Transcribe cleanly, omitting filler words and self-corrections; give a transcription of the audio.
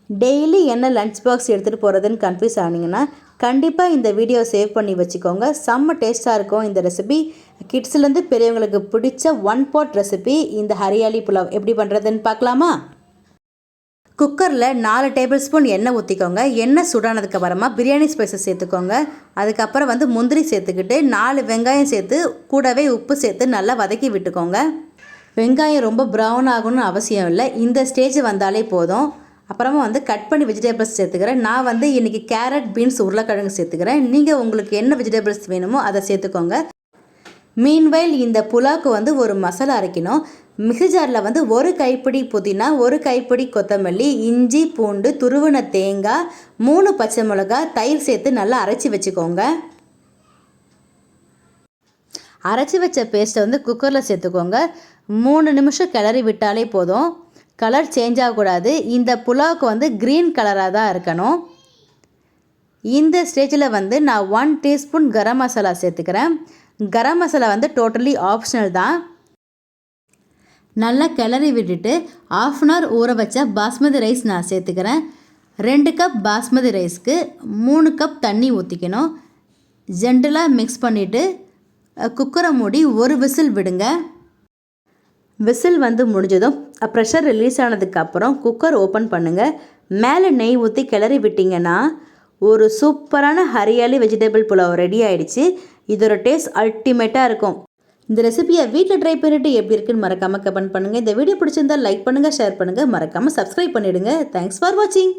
Daily என்ன lunch box எடுத்துகிட்டு போகிறதுன்னு கன்ஃபியூஸ் ஆனீங்கன்னா கண்டிப்பாக இந்த வீடியோ சேவ் பண்ணி வச்சுக்கோங்க. செம்ம டேஸ்ட்டாக இருக்கும் இந்த ரெசிபி. கிட்ஸ்லேருந்து பெரியவங்களுக்கு பிடிச்ச ஒன் பாட் ரெசிபி இந்த ஹரியாலி புலாவ் எப்படி பண்ணுறதுன்னு பார்க்கலாமா? குக்கரில் 4 டேபிள் ஸ்பூன் எண்ணெய் ஊற்றிக்கோங்க. எண்ணெய் சூடானதுக்கு அப்புறமா பிரியாணி ஸ்பைசஸ் சேர்த்துக்கோங்க. அதுக்கப்புறம் முந்திரி சேர்த்துக்கிட்டு 4 வெங்காயம் சேர்த்து கூடவே உப்பு சேர்த்து நல்லா வதக்கி விட்டுக்கோங்க. வெங்காயம் ரொம்ப ப்ரௌன் ஆகணும்னு அவசியம் இல்லை, இந்த ஸ்டேஜ் வந்தாலே போதும். அப்புறமா கட் பண்ணி வெஜிடபிள்ஸ் சேர்த்துக்கிறேன். நான் இன்றைக்கி கேரட், பீன்ஸ், உருளைக்கிழங்கு சேர்த்துக்கிறேன். நீங்கள் உங்களுக்கு என்ன வெஜிடபிள்ஸ் வேணுமோ அதை சேர்த்துக்கோங்க. மீன்வைல் இந்த புலாவுக்கு ஒரு மசாலா அரைக்கணும். மிக்ஸி ஜாரில் 1 கைப்பிடி புதினா, 1 கைப்பிடி கொத்தமல்லி, இஞ்சி, பூண்டு, துருவின தேங்காய், 3 பச்சை மிளகாய், தயிர் சேர்த்து நல்லா அரைச்சி வச்சுக்கோங்க. அரைச்சி வச்ச பேஸ்ட்டை குக்கரில் சேர்த்துக்கோங்க. 3 நிமிஷம் கிளறி விட்டாலே போதும். கலர் சேஞ்ச் ஆகக்கூடாது. இந்த புலாவுக்கு க்ரீன் கலராக தான் இருக்கணும். இந்த ஸ்டேஜில் நான் 1 டீஸ்பூன் கரம் மசாலா சேர்த்துக்கிறேன். கரம் மசாலா டோட்டலி ஆப்ஷனல் தான். நல்லா கிளறி விட்டுட்டு 1/2 அன் ஹவர் ஊற வச்ச பாஸ்மதி ரைஸ் நான் சேர்த்துக்கிறேன். 2 கப் பாஸ்மதி ரைஸ்க்கு 3 கப் தண்ணி ஊற்றிக்கணும். ஜென்டலாக மிக்ஸ் பண்ணிவிட்டு குக்கரை மூடி 1 விசில் விடுங்க. விசில் முடிஞ்சதும் ப்ரெஷர் ரிலீஸ் ஆனதுக்கப்புறம் குக்கர் ஓப்பன் பண்ணுங்கள். மேலே நெய் ஊற்றி கிளறி விட்டிங்கன்னா ஒரு சூப்பரான ஹரியாலி வெஜிடபிள் புலாவ் ரெடி ஆகிடுச்சு. இதோட டேஸ்ட் அல்டிமேட்டாக இருக்கும். இந்த ரெசிபியை வீட்டில் ட்ரை பண்ணிவிட்டு எப்படி இருக்குன்னு மறக்காமல் கமெண்ட் பண்ணுங்கள். இந்த வீடியோ பிடிச்சிருந்தால் லைக் பண்ணுங்கள், ஷேர் பண்ணுங்கள், மறக்காமல் சப்ஸ்கிரைப் பண்ணிவிடுங்க. தேங்க்ஸ் ஃபார் வாட்சிங்.